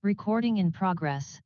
Recording in progress.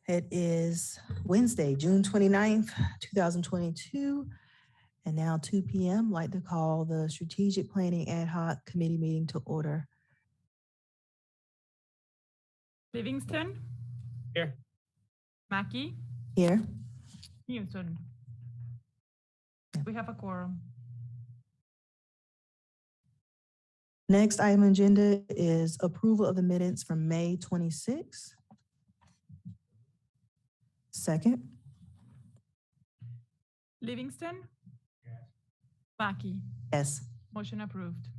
It is Wednesday, June 29th, 2022, and now 2 p.m. I'd like to call the Strategic Planning Ad Hoc Committee meeting to order. Livingston, Here. Mackey, Here. Newton. We have a quorum. Next item on agenda is approval of the minutes from May 26th. Second. Livingston? Yes. Mackey? Yes. Motion approved.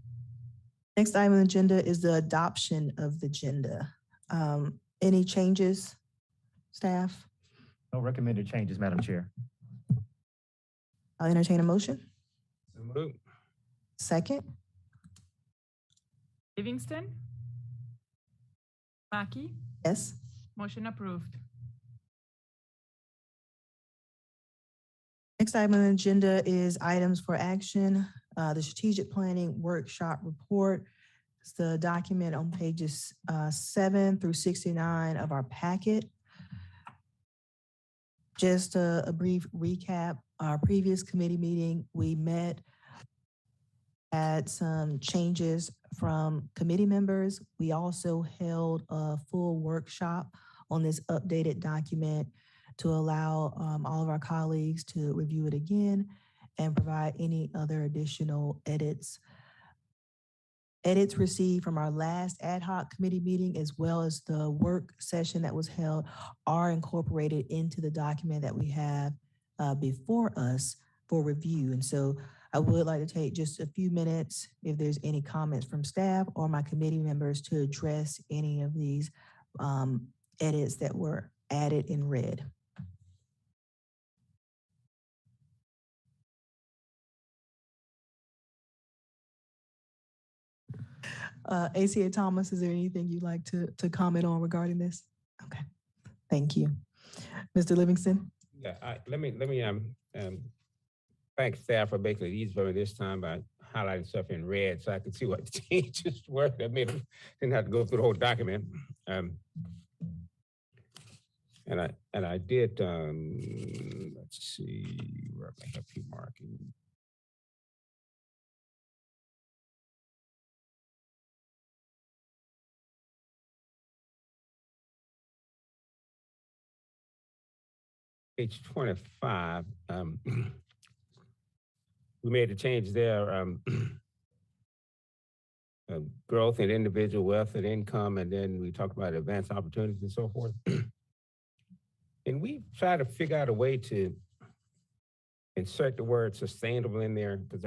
Next item on the agenda is the adoption of the agenda. Any changes, staff? No recommended changes, Madam Chair. I'll entertain a motion. So moved. Second. Livingston? Mackey? Yes. Motion approved. Next item on the agenda is items for action. The strategic planning workshop report. It's the document on pages 7 through 69 of our packet. Just a brief recap. Our previous committee meeting, we met, had some changes from committee members. We also held a full workshop on this updated document to allow all of our colleagues to review it again and provide any other additional edits. Edits received from our last ad hoc committee meeting, as well as the work session that was held, are incorporated into the document that we have before us for review. And so I would like to take just a few minutes, if there's any comments from staff or my committee members, to address any of these edits that were added in red. ACA Thomas, is there anything you'd like to comment on regarding this? Okay, thank you. Mr. Livingston? Yeah, let me thank staff for making it easy for me this time by highlighting stuff in red so I could see what the changes were. That made it, didn't have to go through the whole document. And I did, let's see, where I have P marking. Page 25, we made a change there. Growth in individual wealth and income, and then we talked about advanced opportunities and so forth. And we tried to figure out a way to insert the word sustainable in there, because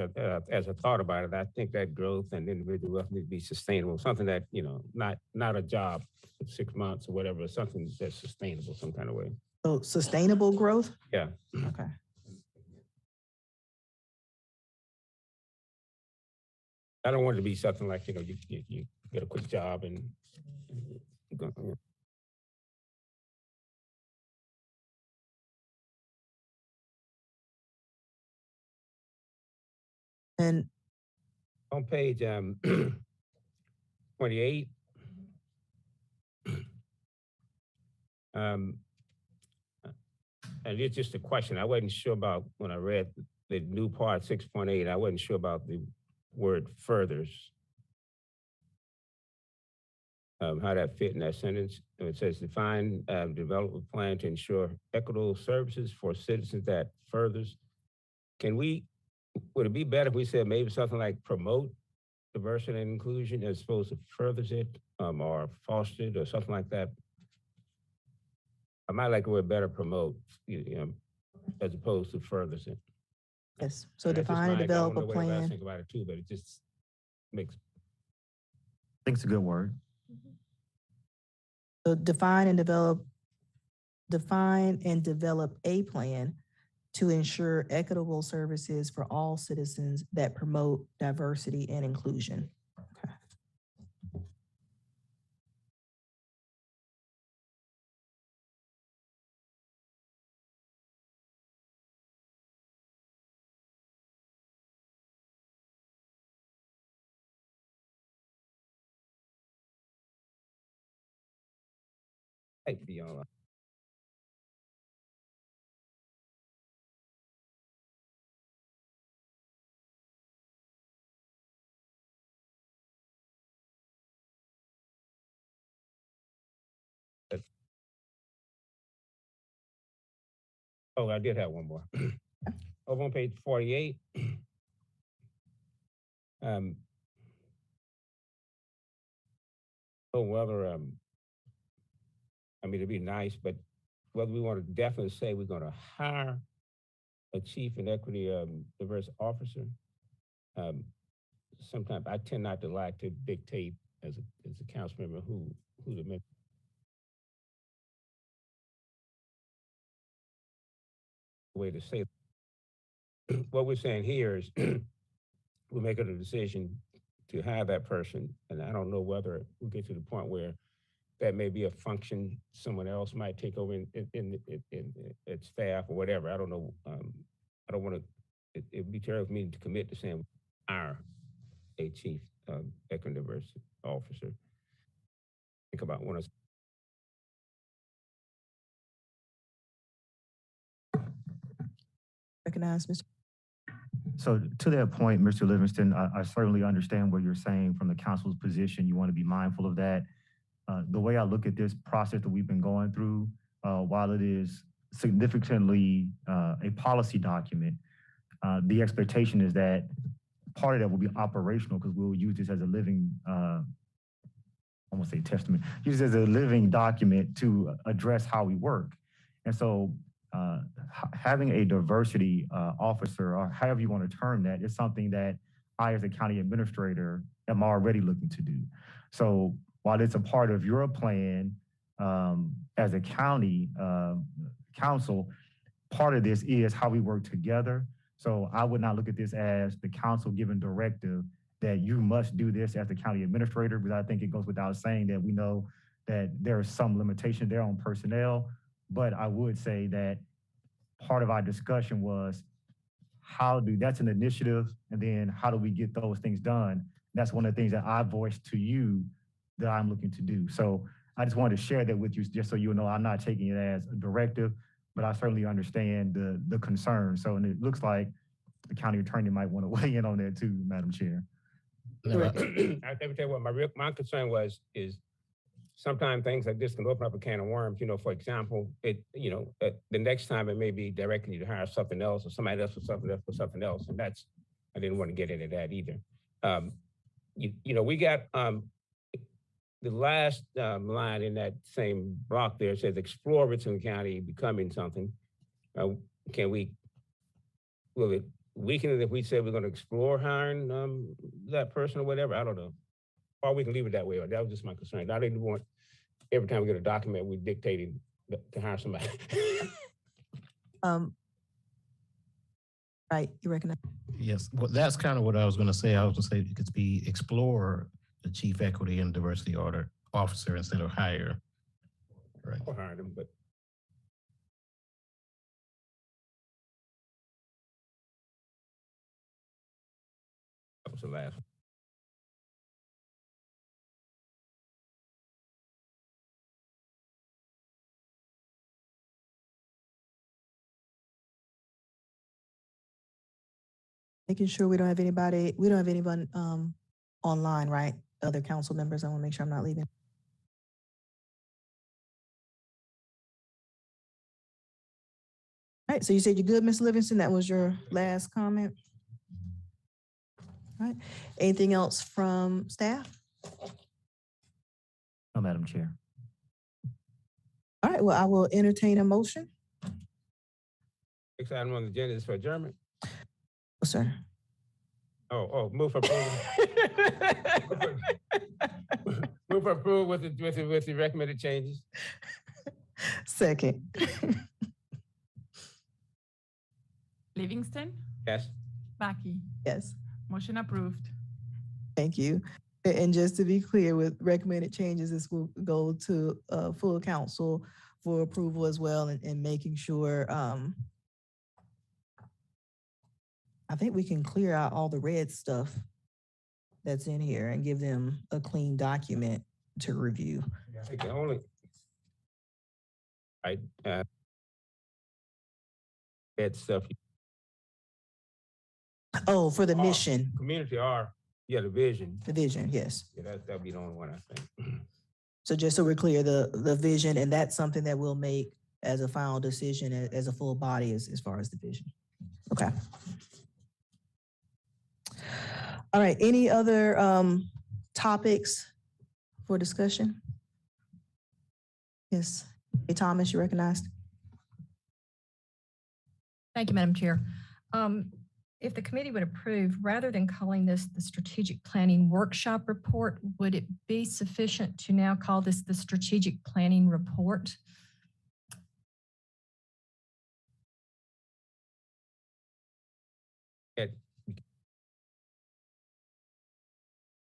as I thought about it, I think that growth and individual wealth need to be sustainable, something that, you know, not a job for 6 months or whatever, something that's sustainable some kind of way. So sustainable growth? Yeah. Okay. I don't want it to be something like, you get a quick job and And on page 28, and it's just a question. I wasn't sure about when I read the new part 6.8. I wasn't sure about the word furthers. How that fit in that sentence. It says define, develop a plan to ensure equitable services for citizens that furthers. Would it be better if we said maybe something like promote diversity and inclusion as opposed to furthers it, or fostered or something like that? I might like the word better promote, as opposed to furthers it. yes, so And that's just define and I don't develop a know what everybody else plan. think about it too, but it just makes. I think it's a good word. So define and develop a plan to ensure equitable services for all citizens that promote diversity and inclusion. Might be all right. Oh, I did have one more. Over on page 48, whether, I mean, it'd be nice, but whether we want to definitely say we're going to hire a chief and equity diverse officer. Sometimes I tend not to like to dictate as a council member who to make. Way to say it. What we're saying here is we're making a decision to have that person, and I don't know whether we get to the point where that may be a function someone else might take over in its staff or whatever. I don't know. I don't want to. It'd be terrible for me to commit to saying a chief equity diversity officer. Think about one of. Recognize, Mr. So to that point, Mr. Livingston, I certainly understand what you're saying from the council's position. You want to be mindful of that. The way I look at this process that we've been going through, while it is significantly a policy document, the expectation is that part of that will be operational because we'll use this as a living, I won't say testament, use it as a living document to address how we work. And so having a diversity officer, or however you want to term that, is something that I, as a county administrator, am already looking to do. So while it's a part of your plan as a county council, part of this is how we work together. So I would not look at this as the council giving directive that you must do this as the county administrator, because I think it goes without saying that we know that there is some limitation there on personnel. But I would say that part of our discussion was that's an initiative, and then how do we get those things done? That's one of the things that I voiced to you that I'm looking to do. So I just wanted to share that with you, just so you know I'm not taking it as a directive, but I certainly understand the concern. So, and it looks like the county attorney might want to weigh in on that too, Madam Chair. I tell you what, my concern is sometimes things like this can open up a can of worms. For example, the next time it may be directing you to hire something else or somebody else for something else. And I didn't want to get into that either. We got the last line in that same block there says explore Richland County becoming something. Will it weaken it if we say we're going to explore hiring that person or whatever? I don't know. Or we can leave it that way. That was just my concern. I didn't want every time we get a document, we dictating to hire somebody. Right, you recognize? Yes, well, that's kind of what I was going to say. I was going to say it could be explore the chief equity and diversity order officer instead of hire. Right. I'll hire them, but that was the last one. Making sure we don't have anyone online, right? Other council members, I want to make sure I'm not leaving. All right, so you said you're good, Ms. Livingston. That was your last comment. All right, anything else from staff? No, Madam Chair. All right, well, I will entertain a motion. Next item on the agenda is for adjournment. Oh, sir. Move for approval. Move for approval with the recommended changes. Second. Livingston, Yes. Mackey. Yes, Motion approved. thank you. And just to be clear, with recommended changes, this will go to full council for approval as well, and making sure, I think we can clear out all the red stuff that's in here and give them a clean document to review. I think the only, add stuff, Oh, for the Oh. mission, community the vision. the vision, yes. Yeah, that'll be the only one, I think. So just so we're clear, the vision, and that's something that we'll make as a final decision as a full body as far as the vision. Okay. All right, any other topics for discussion? Yes, hey, Thomas, you recognized? Thank you, Madam Chair. If the committee would approve, rather than calling this the Strategic Planning Workshop Report, would it be sufficient to now call this the Strategic Planning Report? Yeah.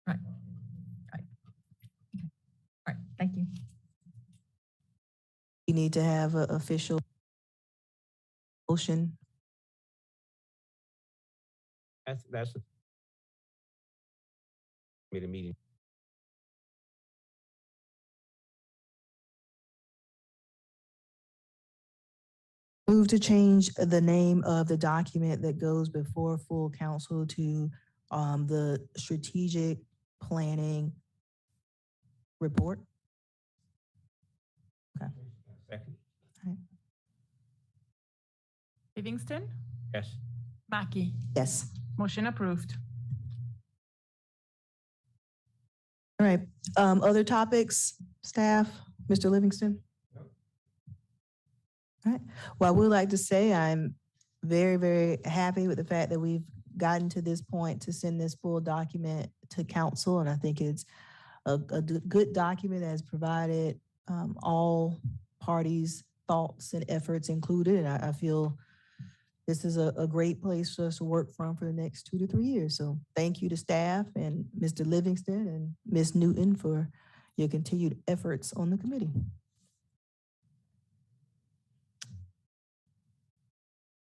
Right. Right. Okay. All right. Thank you. You need to have an official motion. That's the meeting. Move to change the name of the document that goes before full council to the Strategic Planning Report. Okay. Second. Livingston, Yes. Mackey. Yes. Motion approved. All right. Other topics, staff, Mr. Livingston? All right. Well, I would like to say I'm very, very happy with the fact that we've gotten to this point to send this full document to council. And I think it's a good document that has provided all parties' thoughts and efforts included. And I feel this is a great place for us to work from for the next 2 to 3 years. So thank you to staff and Mr. Livingston and Ms. Newton for your continued efforts on the committee.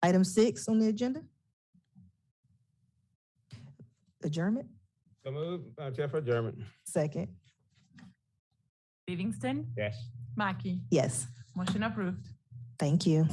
Item 6 on the agenda. Adjournment. So move, Chair, for adjournment. Second. Livingston, Yes. Mackey. Yes. Motion approved. Thank you.